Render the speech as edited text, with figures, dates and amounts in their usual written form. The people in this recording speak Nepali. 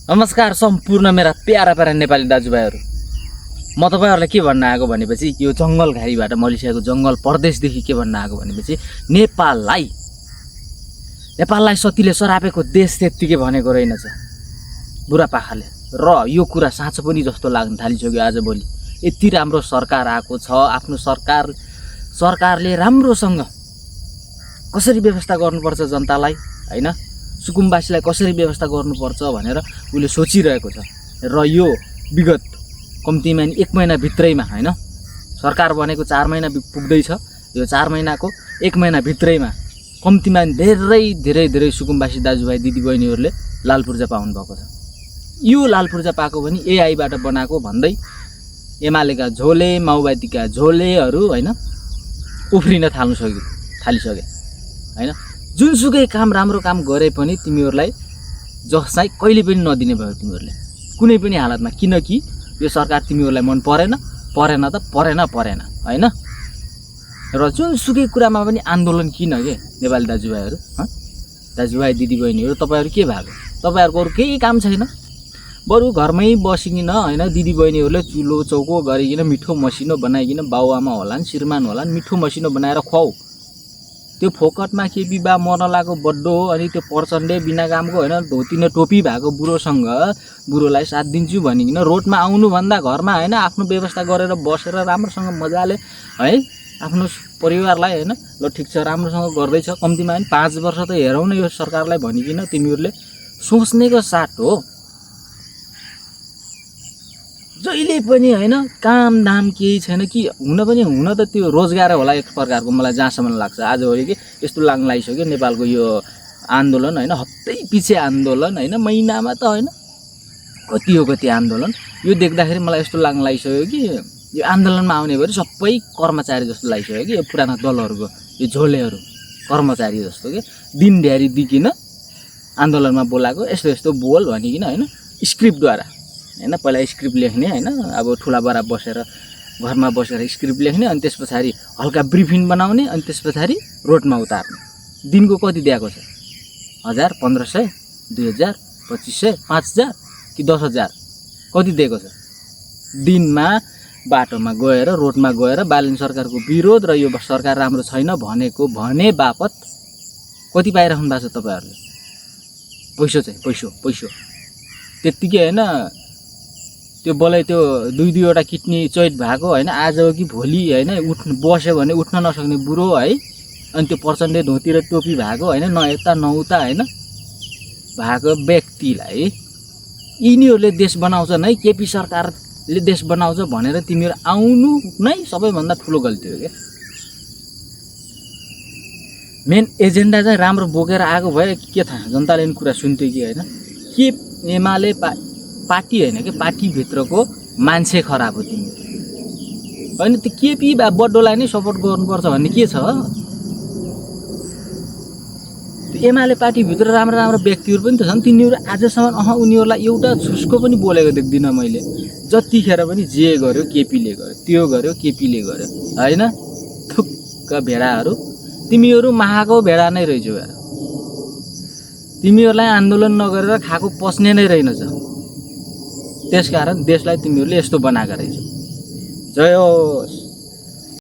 नमस्कार सम्पूर्ण मेरा प्यारा प्यारा नेपाली दाजुभाइहरू। म तपाईहरुलाई के भन्न आएको भनेपछि यो जंगल घारीबाट मलेसियाको जंगल प्रदेशदेखि के भन्न आएको भनेपछि नेपाललाई सतीले सरापेको देश त्यतिकै भनेको रहेनछ बुढापाखाले। र यो कुरा साँचो पनि जस्तो लाग्न थालिसक्यो आजभोलि। यति राम्रो सरकार आएको छ, आफ्नो सरकारले राम्रोसँग कसरी व्यवस्था गर्नुपर्छ जनतालाई हैन, सुकुम्बासीलाई कसरी व्यवस्था गर्नुपर्छ भनेर उले सोचिरहेको छ। र यो विगत कम्तीमा नि 1 महिना भित्रैमा हैन, सरकार बनेको 4 महिना पुग्दैछ, यो 4 महिनाको 1 महिना भित्रैमा कम्तीमा धेरै सुकुम्बासी दाजुभाइ दिदीबहिनीहरूले लाल पूर्जा पाउनु भएको छ। यो लाल पूर्जा पाएको पनि एआईबाट बनाएको भन्दै एमालेका झोले माओवादीका झोलेहरू हैन उफ्रिन थालिसके हैन। जुनसुकै काम राम्रो काम गरे पनि तिमीहरूलाई जसलाई कहिले पनि नदिने भयो तिमीहरूले कुनै पनि हालतमा, किनकि यो सरकार तिमीहरूलाई मन परेन हैन। र जुनसुकै कुरामा पनि आन्दोलन किन के नेपाली दाजुभाइहरू, दाजुभाइ दिदीबहिनीहरू, तपाईहरु के भएको? तपाईहरुको अरु केही काम छैन, बरु घरमै बसिकिन हैन दिदीबहिनीहरूले चुलो चौको गरिकिन मिठो मसिनो बनाइकिन बाउआमा होलान् श्रीमान होलान् मिठो मसिनो बनाएर खुवाऊ। त्यो फोकटमा के विवाह मर्न लागेको बड्डो हो अनि त्यो प्रचण्डे बिना कामको हैन धोती न टोपी भएको बुढोसँग बुढोलाई साथ दिन्छु भनिकिन रोडमा आउनु भन्दा घरमा हैन आफ्नो व्यवस्था गरेर बसेर राम्रोसँग मजाले है आफ्नो परिवारलाई हैन ल ठीक छ राम्रोसँग गर्दै छ, कम्तीमा पनि 5 वर्ष त हेरौ न यो सरकारलाई भनिकिन तिमीहरूले सोच्नेको साथ हो। जहिले पनि हैन काम दाम केही छैन कि हुन त त्यो रोजगार होला एक प्रकारको, मलाई जहाँसम्म लाग्छ। आजभोलि के यस्तो लाग्न लागिसक्यो नेपालको यो आन्दोलन हैन, हप्तै पछि आन्दोलन हैन, महिनामा त हैन कति आन्दोलन। यो देख्दाखेरि मलाई यस्तो लाग्न लागिसक्यो कि यो आन्दोलनमा आउने भरि सबै कर्मचारी जस्तो लागिसक्यो कि यो पुराना दलहरुको यो झोलेहरु कर्मचारी जस्तो के दिन ढ्यारी दिकिन आन्दोलनमा बोलाको यस्तो बोल भनिकिन हैन स्क्रिप्टद्वारा हैन, पहिला स्क्रिप्ट लेख्ने हैन, अब ठुला बडा बसेर घरमा बसेर स्क्रिप्ट लेख्ने अनि त्यसपछि हल्का ब्रिफिङ बनाउने अनि त्यसपछि रोडमा उतार्ने। दिनको कति दिएको छ? 1000 1500 2000 2500 5000 कि 10000 कति दिएको छ? दिनमा बाटोमा गएर रोडमा गएर बालन सरकारको विरोध र यो सरकार राम्रो छैन भने बापत कति पाइराख्नु भएको छ तपाईहरुले? पैसो त्यतिकै हैन। त्यो बोले त्यो दुईवटा किडनी चोइट भएको हैन, आज हो कि भोलि हैन बस्यो भने उठ्न नसक्ने बुढो है, अनि त्यो प्रचण्डे धोती र टोपी भएको हैन नयता नउता हैन भएको व्यक्तिलाई यिनीहरूले देश बनाउँछन् है, केपी सरकारले देश बनाउँछ भनेर तिमीहरू आउनु नै सबैभन्दा ठुलो गल्ती हो के। मेन एजेन्डा चाहिँ राम्रो बोकेर आएको भए के थाहा जनताले नि कुरा सुन्थ्यो कि हैन। के एमाले पार्टी हैन के पार्टी भित्रको मान्छे खराब हो तिमी हैन, त्यो केपी बड्डोलाई नै सपोर्ट गर्नुपर्छ भन्ने के छ? एमाले पार्टी भित्र राम्रो व्यक्तिहरु पनि त छन्, तिनीहरु आजसम्म उनीहरुलाई एउटा छुस्को पनि बोलेको देख्दिन मैले। जतिखेर पनि जे गर्यो केपीले गर्यो, त्यो गर्यो केपीले गर्यो हैन। थुक्क भेडाहरु तिमीहरु महाको भेडा नै रहिछौ यार। तिमीहरुलाई आन्दोलन नगरेर खाको पस्ने नै रहेनछ, त्यसकारण देशलाई तिमीहरुले यस्तो बनाएका रहेछौ। जय होस्।